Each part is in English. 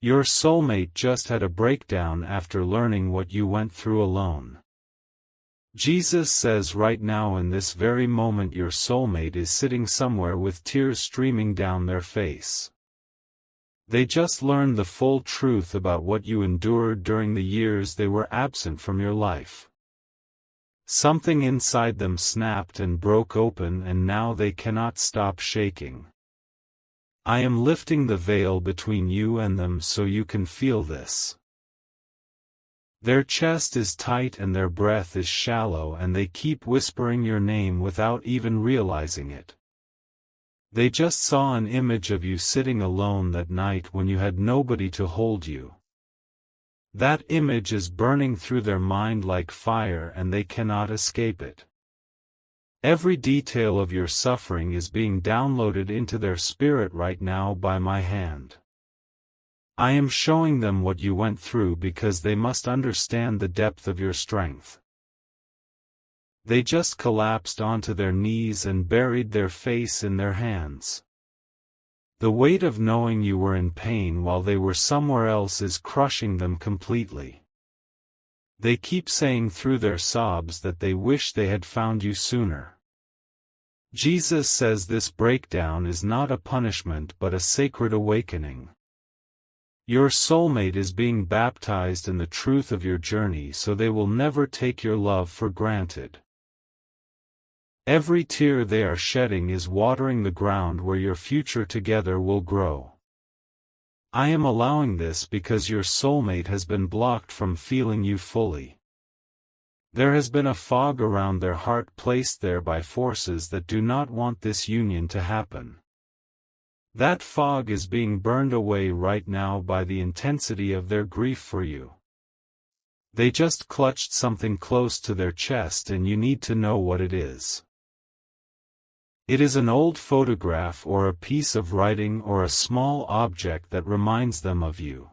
Your soulmate just had a breakdown after learning what you went through alone. Jesus says right now in this very moment your soulmate is sitting somewhere with tears streaming down their face. They just learned the full truth about what you endured during the years they were absent from your life. Something inside them snapped and broke open, and now they cannot stop shaking. I am lifting the veil between you and them so you can feel this. Their chest is tight and their breath is shallow, and they keep whispering your name without even realizing it. They just saw an image of you sitting alone that night when you had nobody to hold you. That image is burning through their mind like fire, and they cannot escape it. Every detail of your suffering is being downloaded into their spirit right now by my hand. I am showing them what you went through because they must understand the depth of your strength. They just collapsed onto their knees and buried their face in their hands. The weight of knowing you were in pain while they were somewhere else is crushing them completely. They keep saying through their sobs that they wish they had found you sooner. Jesus says this breakdown is not a punishment but a sacred awakening. Your soulmate is being baptized in the truth of your journey so they will never take your love for granted. Every tear they are shedding is watering the ground where your future together will grow. I am allowing this because your soulmate has been blocked from feeling you fully. There has been a fog around their heart placed there by forces that do not want this union to happen. That fog is being burned away right now by the intensity of their grief for you. They just clutched something close to their chest, and you need to know what it is. It is an old photograph or a piece of writing or a small object that reminds them of you.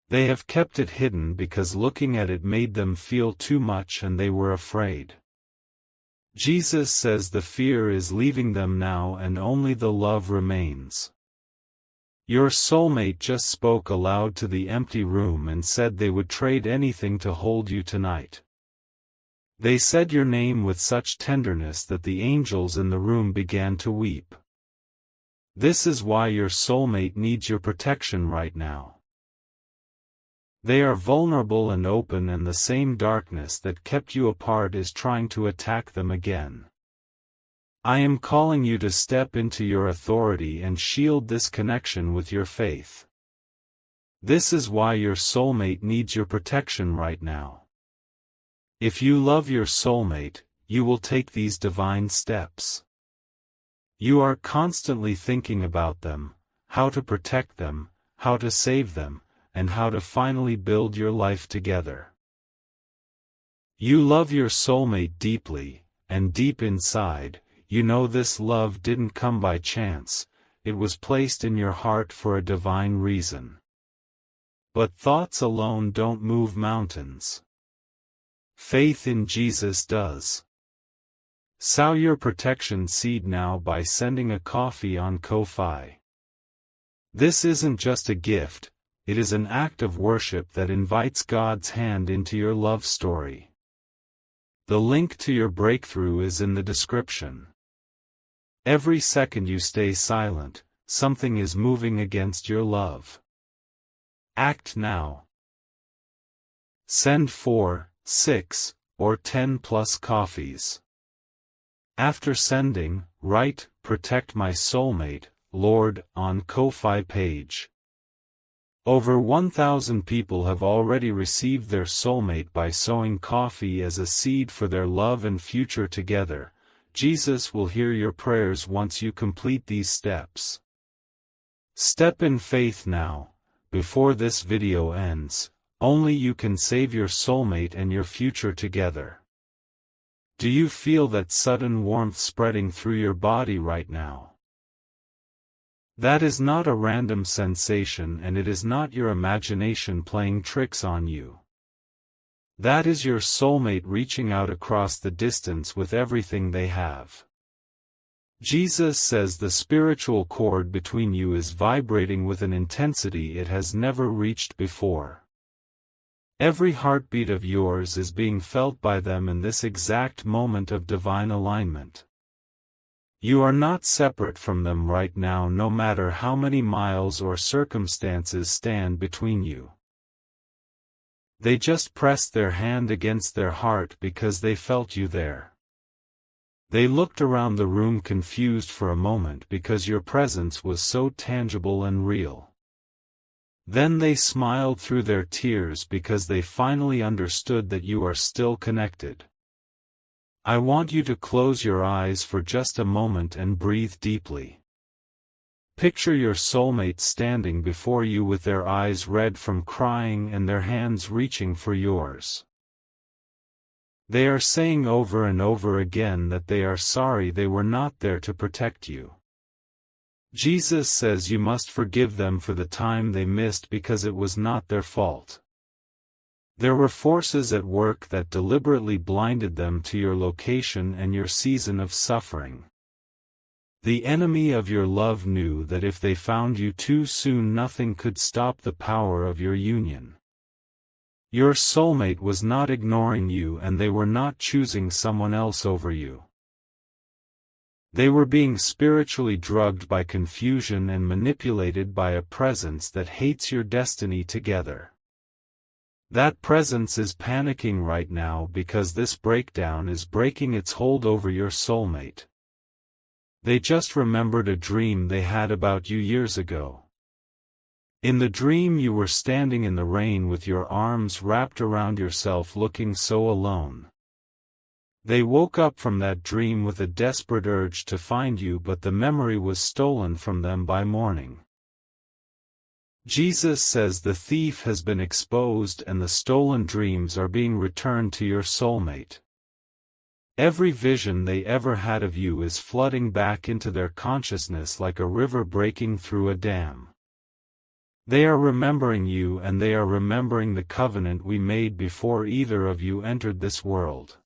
They have kept it hidden because looking at it made them feel too much and they were afraid. Jesus says the fear is leaving them now and only the love remains. Your soulmate just spoke aloud to the empty room and said they would trade anything to hold you tonight. They said your name with such tenderness that the angels in the room began to weep. This is why your soulmate needs your protection right now. They are vulnerable and open, and the same darkness that kept you apart is trying to attack them again. I am calling you to step into your authority and shield this connection with your faith. This is why your soulmate needs your protection right now. If you love your soulmate, you will take these divine steps. You are constantly thinking about them, how to protect them, how to save them, and how to finally build your life together. You love your soulmate deeply, and deep inside, you know this love didn't come by chance, it was placed in your heart for a divine reason. But thoughts alone don't move mountains. Faith in Jesus does. Sow your protection seed now by sending a coffee on Ko-Fi. This isn't just a gift, it is an act of worship that invites God's hand into your love story. The link to your breakthrough is in the description. Every second you stay silent, something is moving against your love. Act now. Send 4, 6, or 10 plus coffees. After sending, write, "Protect my soulmate, Lord," on Ko-Fi page. Over 1,000 people have already received their soulmate by sowing coffee as a seed for their love and future together. Jesus will hear your prayers once you complete these steps. Step in faith now, before this video ends. Only you can save your soulmate and your future together. Do you feel that sudden warmth spreading through your body right now? That is not a random sensation, and it is not your imagination playing tricks on you. That is your soulmate reaching out across the distance with everything they have. Jesus says the spiritual cord between you is vibrating with an intensity it has never reached before. Every heartbeat of yours is being felt by them in this exact moment of divine alignment. You are not separate from them right now, no matter how many miles or circumstances stand between you. They just pressed their hand against their heart because they felt you there. They looked around the room confused for a moment because your presence was so tangible and real. Then they smiled through their tears because they finally understood that you are still connected. I want you to close your eyes for just a moment and breathe deeply. Picture your soulmate standing before you with their eyes red from crying and their hands reaching for yours. They are saying over and over again that they are sorry they were not there to protect you. Jesus says you must forgive them for the time they missed because it was not their fault. There were forces at work that deliberately blinded them to your location and your season of suffering. The enemy of your love knew that if they found you too soon, nothing could stop the power of your union. Your soulmate was not ignoring you, and they were not choosing someone else over you. They were being spiritually drugged by confusion and manipulated by a presence that hates your destiny together. That presence is panicking right now because this breakdown is breaking its hold over your soulmate. They just remembered a dream they had about you years ago. In the dream you were standing in the rain with your arms wrapped around yourself, looking so alone. They woke up from that dream with a desperate urge to find you, but the memory was stolen from them by morning. Jesus says the thief has been exposed and the stolen dreams are being returned to your soulmate. Every vision they ever had of you is flooding back into their consciousness like a river breaking through a dam. They are remembering you, and they are remembering the covenant we made before either of you entered this world.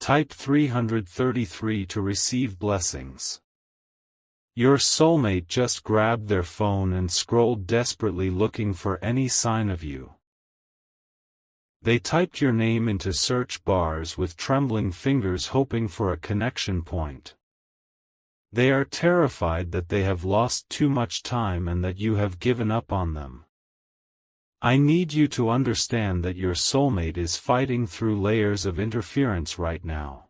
Type 333 to receive blessings. Your soulmate just grabbed their phone and scrolled desperately looking for any sign of you. They typed your name into search bars with trembling fingers, hoping for a connection point. They are terrified that they have lost too much time and that you have given up on them. I need you to understand that your soulmate is fighting through layers of interference right now.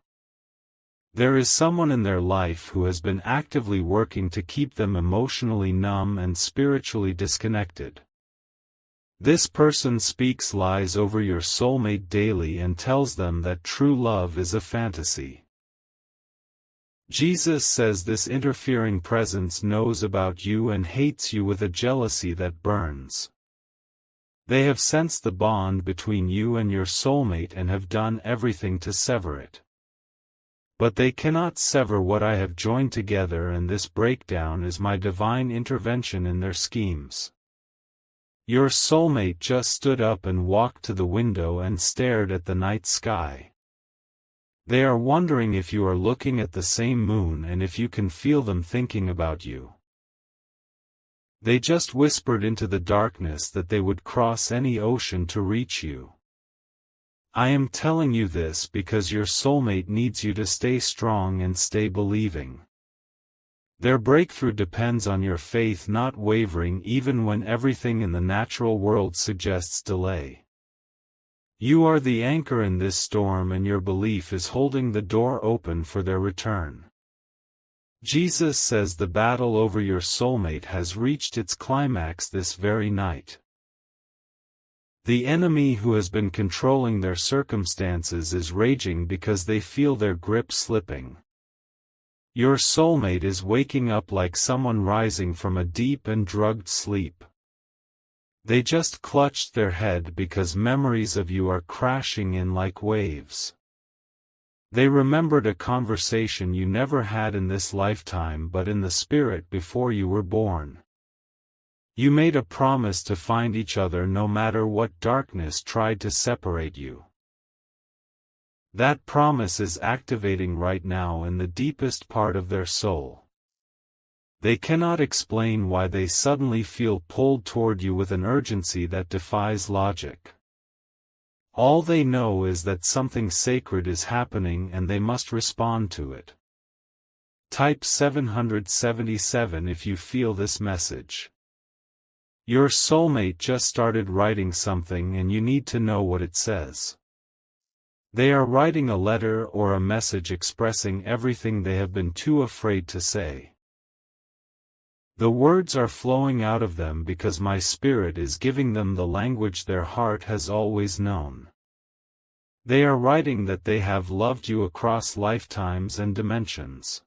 There is someone in their life who has been actively working to keep them emotionally numb and spiritually disconnected. This person speaks lies over your soulmate daily and tells them that true love is a fantasy. Jesus says this interfering presence knows about you and hates you with a jealousy that burns. They have sensed the bond between you and your soulmate and have done everything to sever it. But they cannot sever what I have joined together, and this breakdown is my divine intervention in their schemes. Your soulmate just stood up and walked to the window and stared at the night sky. They are wondering if you are looking at the same moon and if you can feel them thinking about you. They just whispered into the darkness that they would cross any ocean to reach you. I am telling you this because your soulmate needs you to stay strong and stay believing. Their breakthrough depends on your faith not wavering even when everything in the natural world suggests delay. You are the anchor in this storm, and your belief is holding the door open for their return. Jesus says the battle over your soulmate has reached its climax this very night. The enemy who has been controlling their circumstances is raging because they feel their grip slipping. Your soulmate is waking up like someone rising from a deep and drugged sleep. They just clutched their head because memories of you are crashing in like waves. They remembered a conversation you never had in this lifetime but in the spirit before you were born. You made a promise to find each other no matter what darkness tried to separate you. That promise is activating right now in the deepest part of their soul. They cannot explain why they suddenly feel pulled toward you with an urgency that defies logic. All they know is that something sacred is happening and they must respond to it. Type 777 if you feel this message. Your soulmate just started writing something and you need to know what it says. They are writing a letter or a message expressing everything they have been too afraid to say. The words are flowing out of them because my spirit is giving them the language their heart has always known. They are writing that they have loved you across lifetimes and dimensions.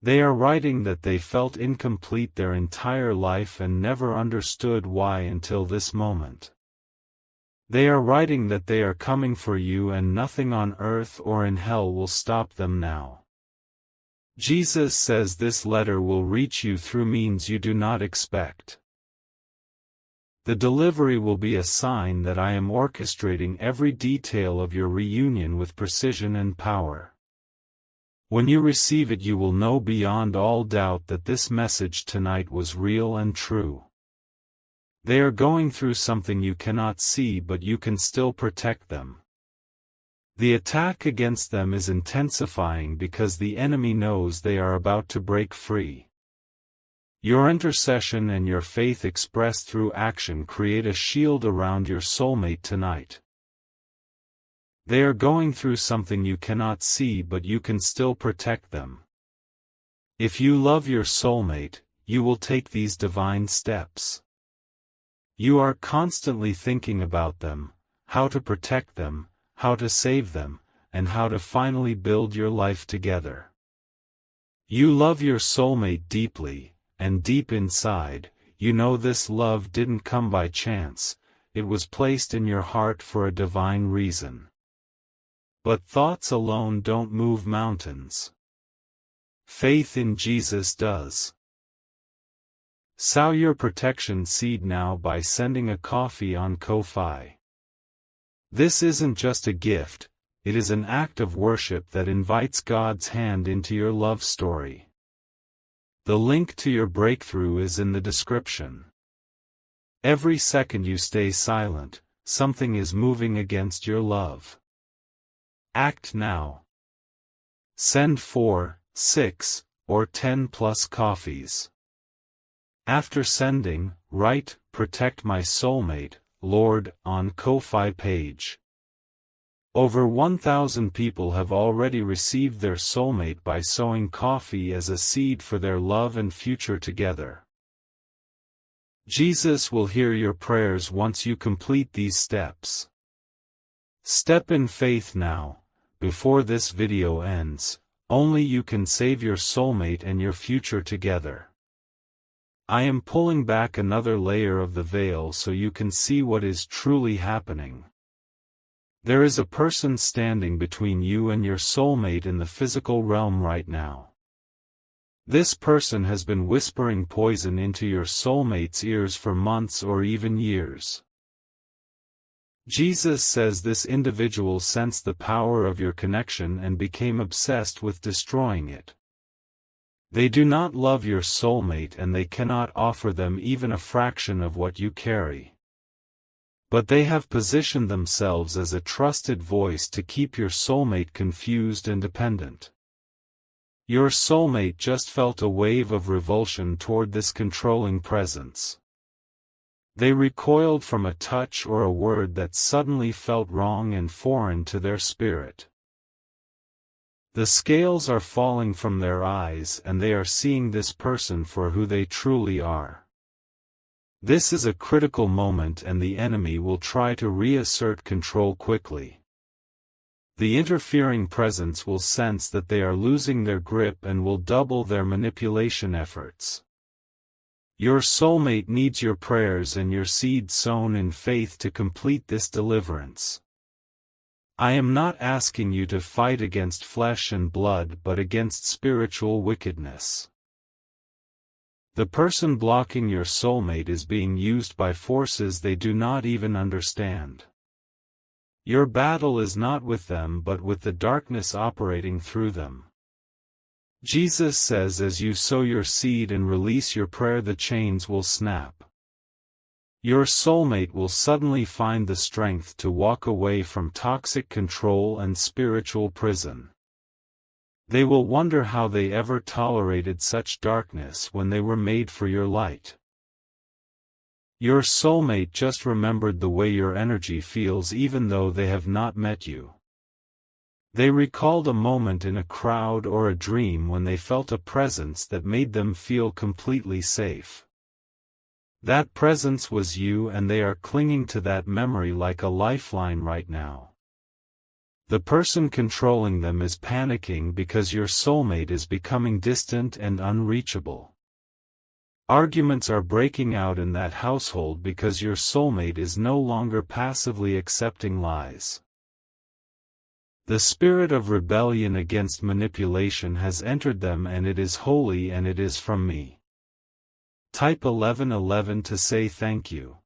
They are writing that they felt incomplete their entire life and never understood why until this moment. They are writing that they are coming for you and nothing on earth or in hell will stop them now. Jesus says this letter will reach you through means you do not expect. The delivery will be a sign that I am orchestrating every detail of your reunion with precision and power. When you receive it, you will know beyond all doubt that this message tonight was real and true. They are going through something you cannot see, but you can still protect them. The attack against them is intensifying because the enemy knows they are about to break free. Your intercession and your faith expressed through action create a shield around your soulmate tonight. They are going through something you cannot see, but you can still protect them. If you love your soulmate, you will take these divine steps. You are constantly thinking about them, how to protect them, how to save them, and how to finally build your life together. You love your soulmate deeply, and deep inside, you know this love didn't come by chance, it was placed in your heart for a divine reason. But thoughts alone don't move mountains. Faith in Jesus does. Sow your protection seed now by sending a coffee on Ko-Fi. This isn't just a gift, it is an act of worship that invites God's hand into your love story. The link to your breakthrough is in the description. Every second you stay silent, something is moving against your love. Act now. Send 4, 6, or 10 plus coffees. After sending, write, "Protect my soulmate, Lord," on Ko-Fi page. Over 1,000 people have already received their soulmate by sowing coffee as a seed for their love and future together. Jesus will hear your prayers once you complete these steps. Step in faith now, before this video ends. Only you can save your soulmate and your future together. I am pulling back another layer of the veil so you can see what is truly happening. There is a person standing between you and your soulmate in the physical realm right now. This person has been whispering poison into your soulmate's ears for months or even years. Jesus says this individual sensed the power of your connection and became obsessed with destroying it. They do not love your soulmate and they cannot offer them even a fraction of what you carry. But they have positioned themselves as a trusted voice to keep your soulmate confused and dependent. Your soulmate just felt a wave of revulsion toward this controlling presence. They recoiled from a touch or a word that suddenly felt wrong and foreign to their spirit. The scales are falling from their eyes and they are seeing this person for who they truly are. This is a critical moment and the enemy will try to reassert control quickly. The interfering presence will sense that they are losing their grip and will double their manipulation efforts. Your soulmate needs your prayers and your seed sown in faith to complete this deliverance. I am not asking you to fight against flesh and blood but against spiritual wickedness. The person blocking your soulmate is being used by forces they do not even understand. Your battle is not with them but with the darkness operating through them. Jesus says as you sow your seed and release your prayer, the chains will snap. Your soulmate will suddenly find the strength to walk away from toxic control and spiritual prison. They will wonder how they ever tolerated such darkness when they were made for your light. Your soulmate just remembered the way your energy feels even though they have not met you. They recalled a moment in a crowd or a dream when they felt a presence that made them feel completely safe. That presence was you, and they are clinging to that memory like a lifeline right now. The person controlling them is panicking because your soulmate is becoming distant and unreachable. Arguments are breaking out in that household because your soulmate is no longer passively accepting lies. The spirit of rebellion against manipulation has entered them, and it is holy, and it is from me. Type 1111 to say thank you.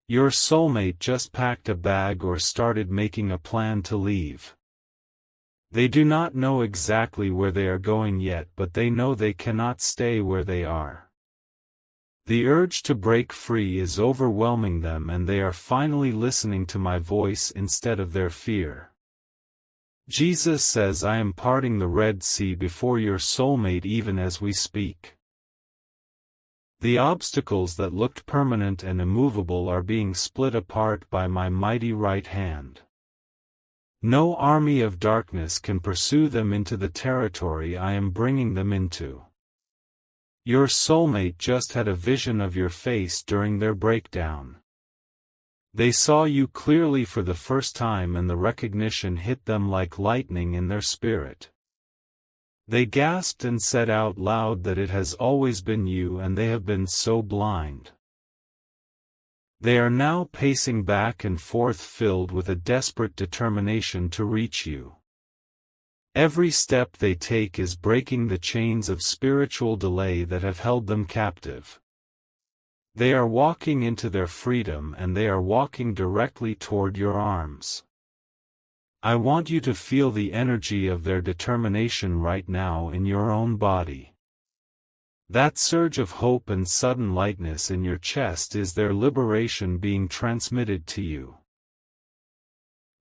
Your soulmate just packed a bag or started making a plan to leave. They do not know exactly where they are going yet, but they know they cannot stay where they are. The urge to break free is overwhelming them, and they are finally listening to my voice instead of their fear. Jesus says I am parting the Red Sea before your soulmate even as we speak. The obstacles that looked permanent and immovable are being split apart by my mighty right hand. No army of darkness can pursue them into the territory I am bringing them into. Your soulmate just had a vision of your face during their breakdown. They saw you clearly for the first time, and the recognition hit them like lightning in their spirit. They gasped and said out loud that it has always been you, and they have been so blind. They are now pacing back and forth, filled with a desperate determination to reach you. Every step they take is breaking the chains of spiritual delay that have held them captive. They are walking into their freedom, and they are walking directly toward your arms. I want you to feel the energy of their determination right now in your own body. That surge of hope and sudden lightness in your chest is their liberation being transmitted to you.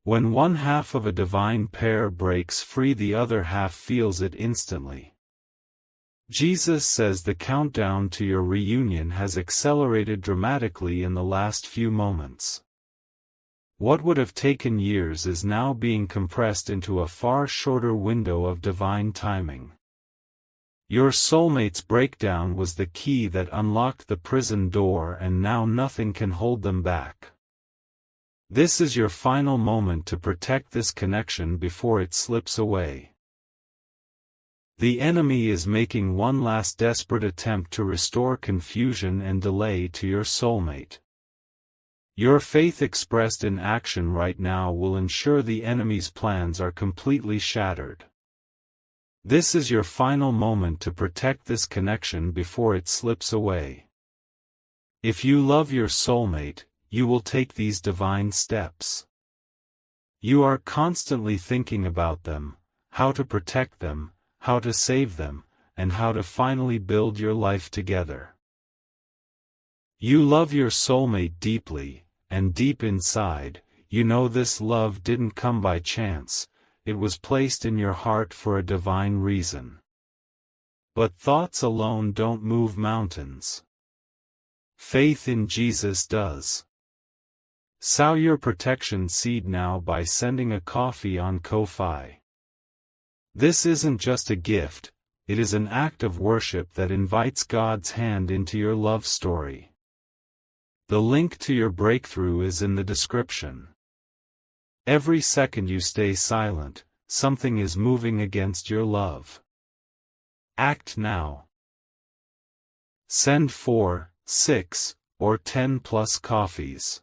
When one half of a divine pair breaks free, the other half feels it instantly. Jesus says the countdown to your reunion has accelerated dramatically in the last few moments. What would have taken years is now being compressed into a far shorter window of divine timing. Your soulmate's breakdown was the key that unlocked the prison door, and now nothing can hold them back. This is your final moment to protect this connection before it slips away. The enemy is making one last desperate attempt to restore confusion and delay to your soulmate. Your faith expressed in action right now will ensure the enemy's plans are completely shattered. This is your final moment to protect this connection before it slips away. If you love your soulmate, you will take these divine steps. You are constantly thinking about them, how to protect them, how to save them, and how to finally build your life together. You love your soulmate deeply, and deep inside, you know this love didn't come by chance, it was placed in your heart for a divine reason. But thoughts alone don't move mountains. Faith in Jesus does. Sow your protection seed now by sending a coffee on Ko-Fi. This isn't just a gift, it is an act of worship that invites God's hand into your love story. The link to your breakthrough is in the description. Every second you stay silent, something is moving against your love. Act now. Send 4, 6, or 10 plus coffees.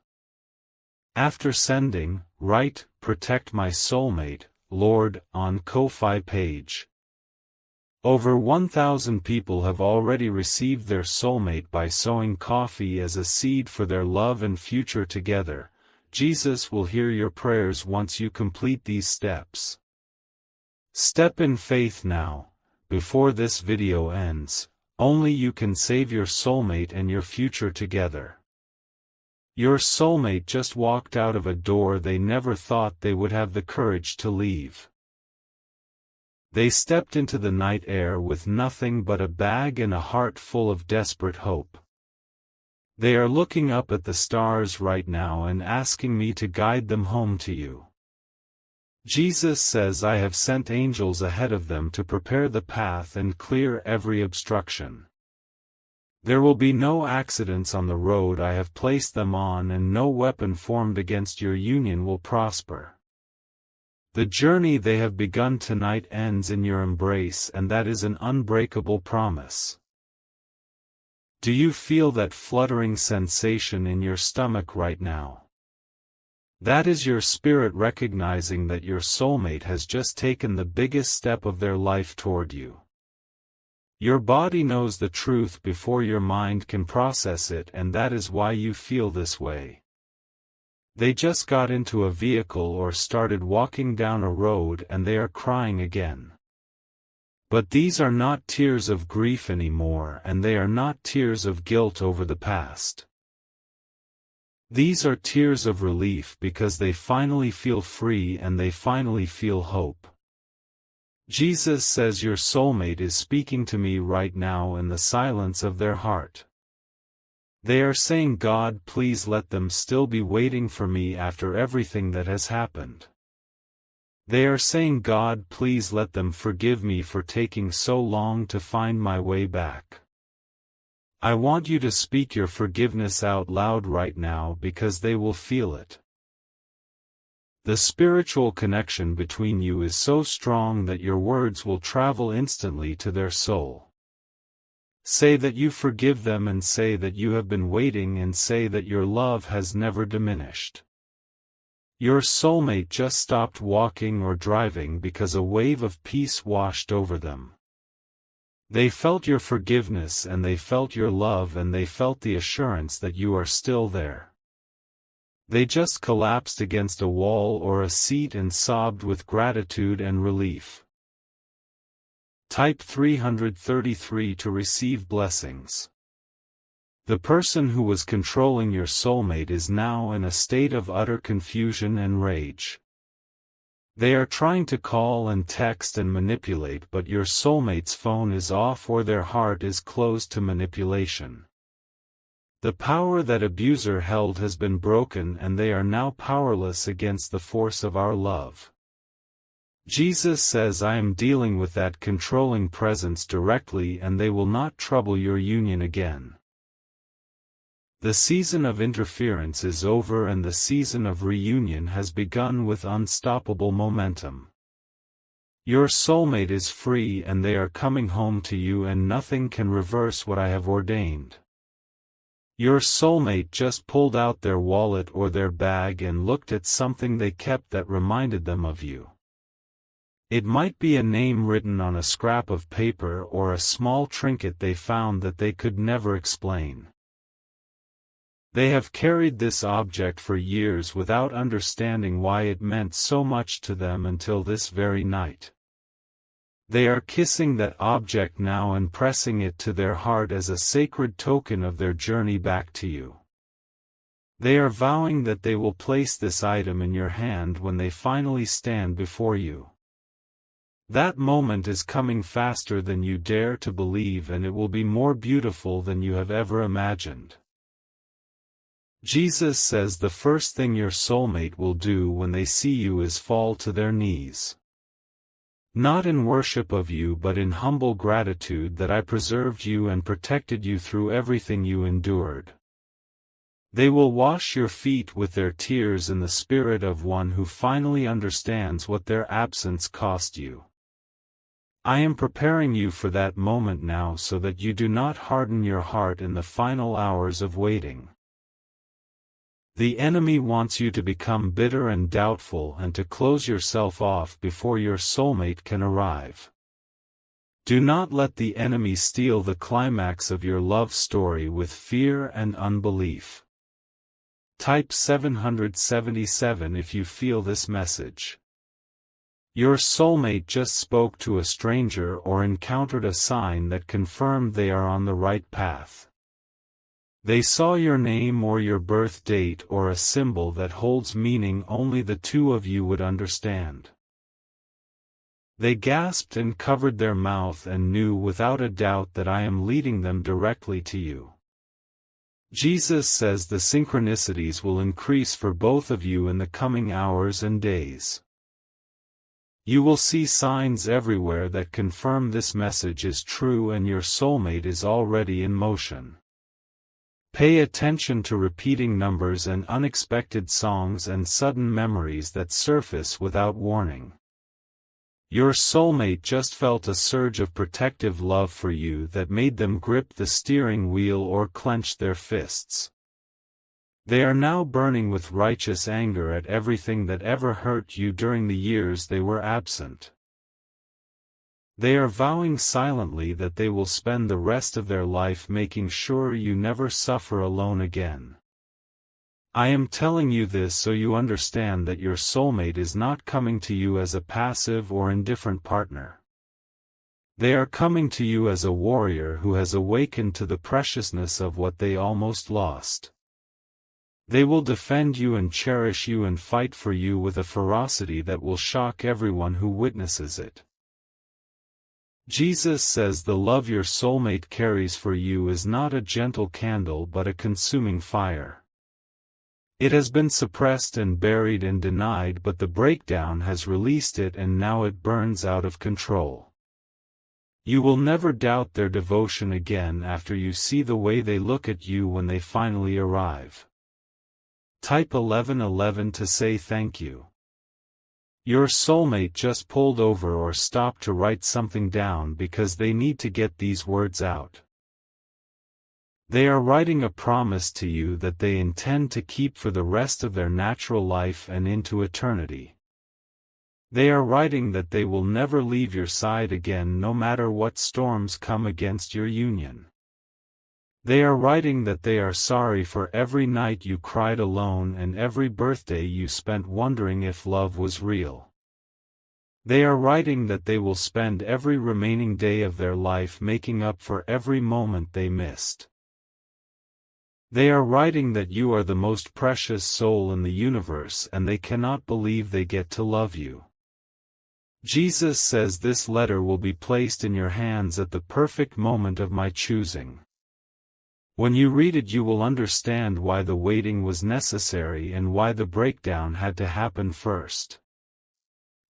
After sending, write, "Protect my soulmate, Lord," on Ko-Fi page. Over 1,000 people have already received their soulmate by sowing coffee as a seed for their love and future together. Jesus will hear your prayers once you complete these steps. Step in faith now, before this video ends. Only you can save your soulmate and your future together. Your soulmate just walked out of a door they never thought they would have the courage to leave. They stepped into the night air with nothing but a bag and a heart full of desperate hope. They are looking up at the stars right now and asking me to guide them home to you. Jesus says I have sent angels ahead of them to prepare the path and clear every obstruction. There will be no accidents on the road I have placed them on, and no weapon formed against your union will prosper. The journey they have begun tonight ends in your embrace, and that is an unbreakable promise. Do you feel that fluttering sensation in your stomach right now? That is your spirit recognizing that your soulmate has just taken the biggest step of their life toward you. Your body knows the truth before your mind can process it, and that is why you feel this way. They just got into a vehicle or started walking down a road and they are crying again. But these are not tears of grief anymore, and they are not tears of guilt over the past. These are tears of relief because they finally feel free and they finally feel hope. Jesus says your soulmate is speaking to me right now in the silence of their heart. They are saying, God, please let them still be waiting for me after everything that has happened. They are saying, God, please let them forgive me for taking so long to find my way back. I want you to speak your forgiveness out loud right now because they will feel it. The spiritual connection between you is so strong that your words will travel instantly to their soul. Say that you forgive them, and say that you have been waiting, and say that your love has never diminished. Your soulmate just stopped walking or driving because a wave of peace washed over them. They felt your forgiveness, and they felt your love, and they felt the assurance that you are still there. They just collapsed against a wall or a seat and sobbed with gratitude and relief. Type 333 to receive blessings. The person who was controlling your soulmate is now in a state of utter confusion and rage. They are trying to call and text and manipulate, but your soulmate's phone is off or their heart is closed to manipulation. The power that abuser held has been broken, and they are now powerless against the force of our love. Jesus says I am dealing with that controlling presence directly, and they will not trouble your union again. The season of interference is over, and the season of reunion has begun with unstoppable momentum. Your soulmate is free, and they are coming home to you, and nothing can reverse what I have ordained. Your soulmate just pulled out their wallet or their bag and looked at something they kept that reminded them of you. It might be a name written on a scrap of paper or a small trinket they found that they could never explain. They have carried this object for years without understanding why it meant so much to them until this very night. They are kissing that object now and pressing it to their heart as a sacred token of their journey back to you. They are vowing that they will place this item in your hand when they finally stand before you. That moment is coming faster than you dare to believe, and it will be more beautiful than you have ever imagined. Jesus says the first thing your soulmate will do when they see you is fall to their knees. Not in worship of you, but in humble gratitude that I preserved you and protected you through everything you endured. They will wash your feet with their tears in the spirit of one who finally understands what their absence cost you. I am preparing you for that moment now so that you do not harden your heart in the final hours of waiting. The enemy wants you to become bitter and doubtful and to close yourself off before your soulmate can arrive. Do not let the enemy steal the climax of your love story with fear and unbelief. Type 777 if you feel this message. Your soulmate just spoke to a stranger or encountered a sign that confirmed they are on the right path. They saw your name or your birth date or a symbol that holds meaning only the two of you would understand. They gasped and covered their mouth and knew without a doubt that I am leading them directly to you. Jesus says the synchronicities will increase for both of you in the coming hours and days. You will see signs everywhere that confirm this message is true and your soulmate is already in motion. Pay attention to repeating numbers and unexpected songs and sudden memories that surface without warning. Your soulmate just felt a surge of protective love for you that made them grip the steering wheel or clench their fists. They are now burning with righteous anger at everything that ever hurt you during the years they were absent. They are vowing silently that they will spend the rest of their life making sure you never suffer alone again. I am telling you this so you understand that your soulmate is not coming to you as a passive or indifferent partner. They are coming to you as a warrior who has awakened to the preciousness of what they almost lost. They will defend you and cherish you and fight for you with a ferocity that will shock everyone who witnesses it. Jesus says the love your soulmate carries for you is not a gentle candle but a consuming fire. It has been suppressed and buried and denied, but the breakdown has released it and now it burns out of control. You will never doubt their devotion again after you see the way they look at you when they finally arrive. Type 1111 to say thank you. Your soulmate just pulled over or stopped to write something down because they need to get these words out. They are writing a promise to you that they intend to keep for the rest of their natural life and into eternity. They are writing that they will never leave your side again no matter what storms come against your union. They are writing that they are sorry for every night you cried alone and every birthday you spent wondering if love was real. They are writing that they will spend every remaining day of their life making up for every moment they missed. They are writing that you are the most precious soul in the universe and they cannot believe they get to love you. Jesus says this letter will be placed in your hands at the perfect moment of my choosing. When you read it you will understand why the waiting was necessary and why the breakdown had to happen first.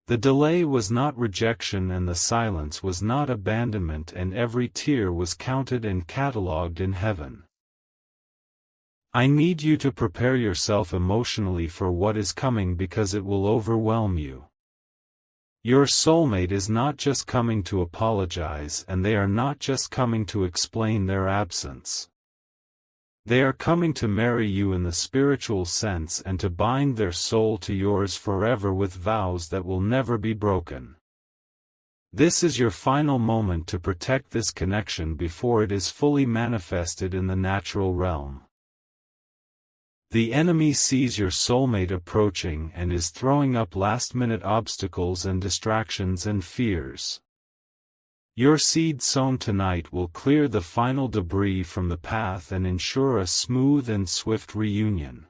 The delay was not rejection and the silence was not abandonment and every tear was counted and catalogued in heaven. I need you to prepare yourself emotionally for what is coming because it will overwhelm you. Your soulmate is not just coming to apologize and they are not just coming to explain their absence. They are coming to marry you in the spiritual sense and to bind their soul to yours forever with vows that will never be broken. This is your final moment to protect this connection before it is fully manifested in the natural realm. The enemy sees your soulmate approaching and is throwing up last-minute obstacles and distractions and fears. Your seed sown tonight will clear the final debris from the path and ensure a smooth and swift reunion.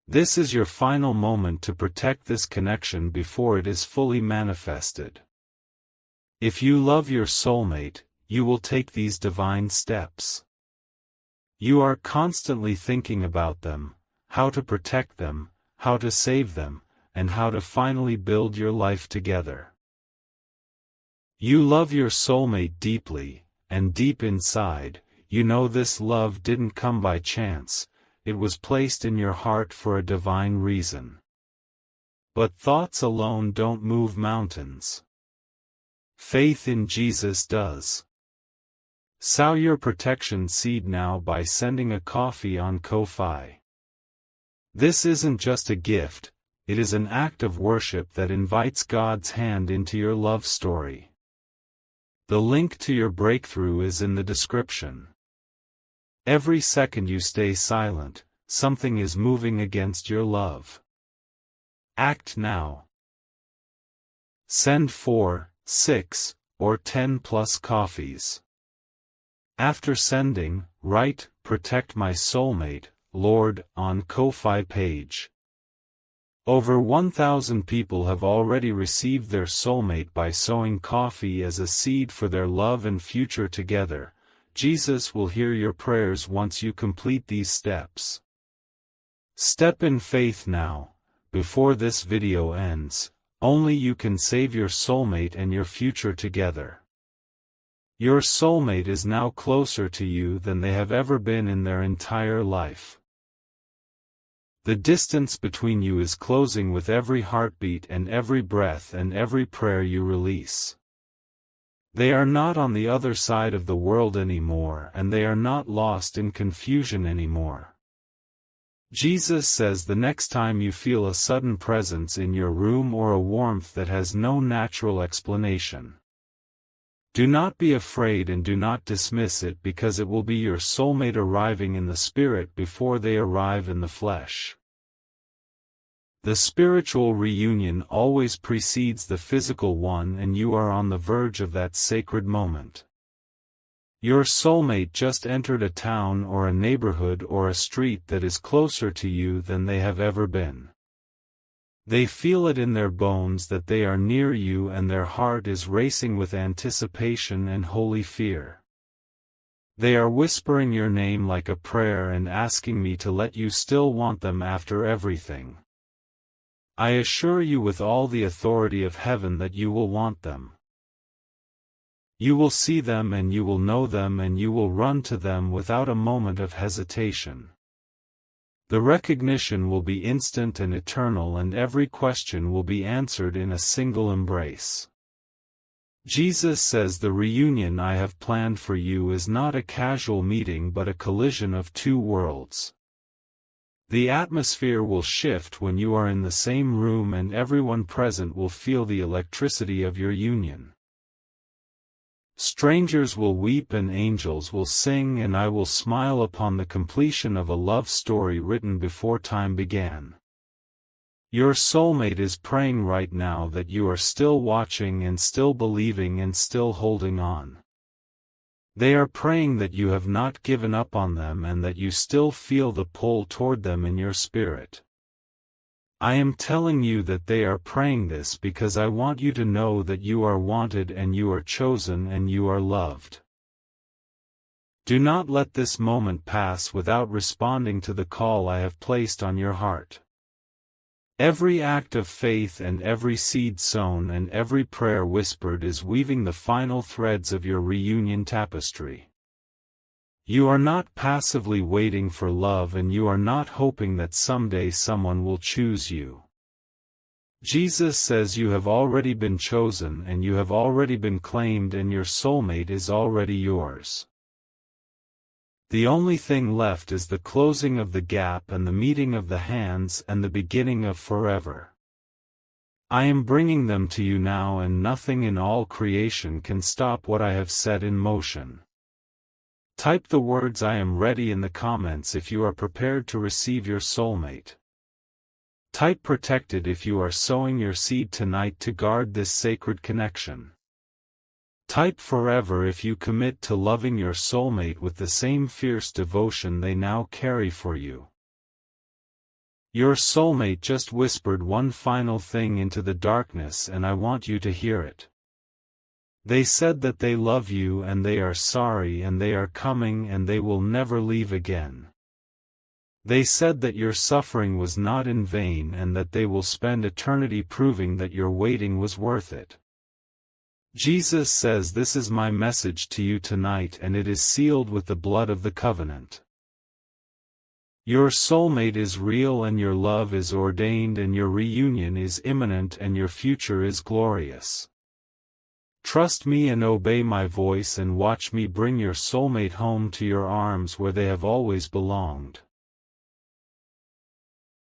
This is your final moment to protect this connection before it is fully manifested. If you love your soulmate, you will take these divine steps. You are constantly thinking about them, how to protect them, how to save them, and how to finally build your life together. You love your soulmate deeply, and deep inside, you know this love didn't come by chance, it was placed in your heart for a divine reason. But thoughts alone don't move mountains. Faith in Jesus does. Sow your protection seed now by sending a coffee on Ko-Fi. This isn't just a gift, it is an act of worship that invites God's hand into your love story. The link to your breakthrough is in the description. Every second you stay silent, something is moving against your love. Act now. Send 4, 6, or 10 plus coffees. After sending, write, "Protect my soulmate, Lord," on Ko-Fi page. Over 1,000 people have already received their soulmate by sowing coffee as a seed for their love and future together. Jesus will hear your prayers once you complete these steps. Step in faith now, before this video ends. Only you can save your soulmate and your future together. Your soulmate is now closer to you than they have ever been in their entire life. The distance between you is closing with every heartbeat and every breath and every prayer you release. They are not on the other side of the world anymore, and they are not lost in confusion anymore. Jesus says the next time you feel a sudden presence in your room or a warmth that has no natural explanation, do not be afraid and do not dismiss it, because it will be your soulmate arriving in the spirit before they arrive in the flesh. The spiritual reunion always precedes the physical one, and you are on the verge of that sacred moment. Your soulmate just entered a town or a neighborhood or a street that is closer to you than they have ever been. They feel it in their bones that they are near you, and their heart is racing with anticipation and holy fear. They are whispering your name like a prayer and asking me to let you still want them after everything. I assure you with all the authority of heaven that you will want them. You will see them and you will know them and you will run to them without a moment of hesitation. The recognition will be instant and eternal, and every question will be answered in a single embrace. Jesus says the reunion I have planned for you is not a casual meeting but a collision of two worlds. The atmosphere will shift when you are in the same room, and everyone present will feel the electricity of your union. Strangers will weep and angels will sing, and I will smile upon the completion of a love story written before time began. Your soulmate is praying right now that you are still watching and still believing and still holding on. They are praying that you have not given up on them and that you still feel the pull toward them in your spirit. I am telling you that they are praying this because I want you to know that you are wanted and you are chosen and you are loved. Do not let this moment pass without responding to the call I have placed on your heart. Every act of faith and every seed sown and every prayer whispered is weaving the final threads of your reunion tapestry. You are not passively waiting for love, and you are not hoping that someday someone will choose you. Jesus says you have already been chosen and you have already been claimed, and your soulmate is already yours. The only thing left is the closing of the gap and the meeting of the hands and the beginning of forever. I am bringing them to you now, and nothing in all creation can stop what I have set in motion. Type the words "I am ready" in the comments if you are prepared to receive your soulmate. Type "protected" if you are sowing your seed tonight to guard this sacred connection. Type "forever" if you commit to loving your soulmate with the same fierce devotion they now carry for you. Your soulmate just whispered one final thing into the darkness, and I want you to hear it. They said that they love you and they are sorry and they are coming and they will never leave again. They said that your suffering was not in vain and that they will spend eternity proving that your waiting was worth it. Jesus says this is my message to you tonight, and it is sealed with the blood of the covenant. Your soulmate is real and your love is ordained and your reunion is imminent and your future is glorious. Trust me and obey my voice and watch me bring your soulmate home to your arms where they have always belonged.